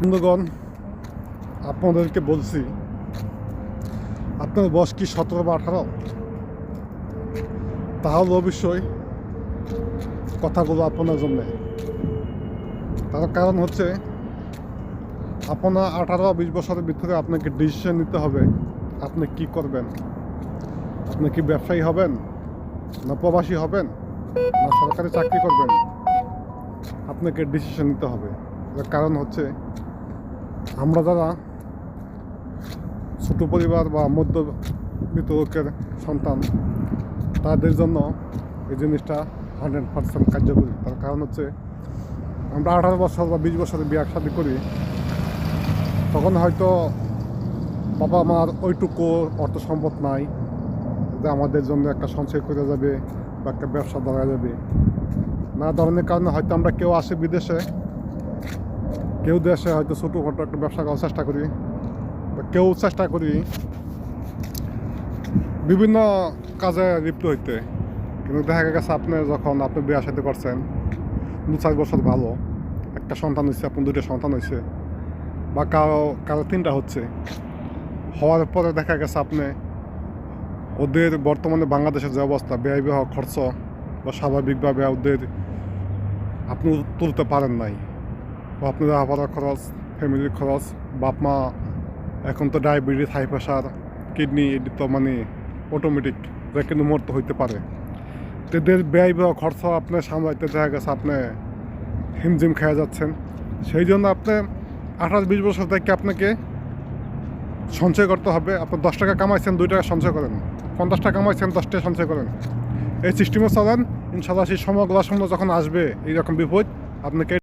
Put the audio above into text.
বন্ধুগণ, আপনাদেরকে বলছি, আপনার বয়স কি 17 বা 18? তাহলে অবশ্যই কথাগুলো আপনার জন্যে। তার কারণ হচ্ছে, আপনার 18-20 বছরের ভিতরে আপনাকে ডিসিশন নিতে হবে আপনি কি করবেন। আপনি কি ব্যবসায়ী হবেন, না প্রবাসী হবেন, না সরকারি চাকরি করবেন। আপনাকে ডিসিশন নিতে হবে। তার কারণ হচ্ছে, আমরা যারা ছোট পরিবার বা মধ্যবিত্ত লোকের সন্তান, তাদের জন্য এই জিনিসটা 100% কার্যকরী। তার কারণ হচ্ছে, আমরা 18 বছর বা 20 বছরে বিয়ে শাদী করি, তখন হয়তো বাবা মার ওইটুকু অর্থ সম্পদ নাই যে আমাদের জন্য একটা সঞ্চয় করে যাবে বা একটা ব্যবসা ধরা যাবে। না ধরনের কারণে হয়তো আমরা কেউ আসে বিদেশে, কেউ দেশে হয়তো ছোটোখাটো একটা ব্যবসা করার চেষ্টা করি, বা কেউ চেষ্টা করি বিভিন্ন কাজে লিপ্ত হইতে। কিন্তু দেখা গেছে আপনি যখন আপনি বিয়ে শাদী করছেন, 2-4 বছর ভালো, একটা সন্তান হয়েছে, আপনার 2টা সন্তান হয়েছে, বা কারো 3টা হচ্ছে, হওয়ার পরে দেখা গেছে আপনি ওদের বর্তমানে বাংলাদেশের যে অবস্থা, ব্যয়বহ খরচ বা স্বাভাবিকভাবে ওদের আপনি তুলতে পারেন নাই, বা আপনি লেখাপড়ার খরচ, ফ্যামিলির খরচ, বাপ মা এখন তো ডায়াবেটিস, হাই প্রেশার, কিডনি, এটি তো মানে অটোমেটিক, যা কিন্তু মরতে হইতে পারে। এদের ব্যয়বহ খরচ আপনি সামলাইতে দেখা গেছে আপনি হিমজিম খেয়ে যাচ্ছেন। সেই জন্য আপনি 18-20 বছর থেকে আপনাকে সঞ্চয় করতে হবে। আপনি 10 টাকা কামাইছেন, 2 টাকা সঞ্চয় করেন। 50 টাকা কামাইছেন, 10 টাকা সঞ্চয় করেন। এই সিস্টেমে চলেন, ইনশাল্লাহ সেই সময়গুলোর সামনে যখন আসবে এইরকম বিপদ, আপনাকে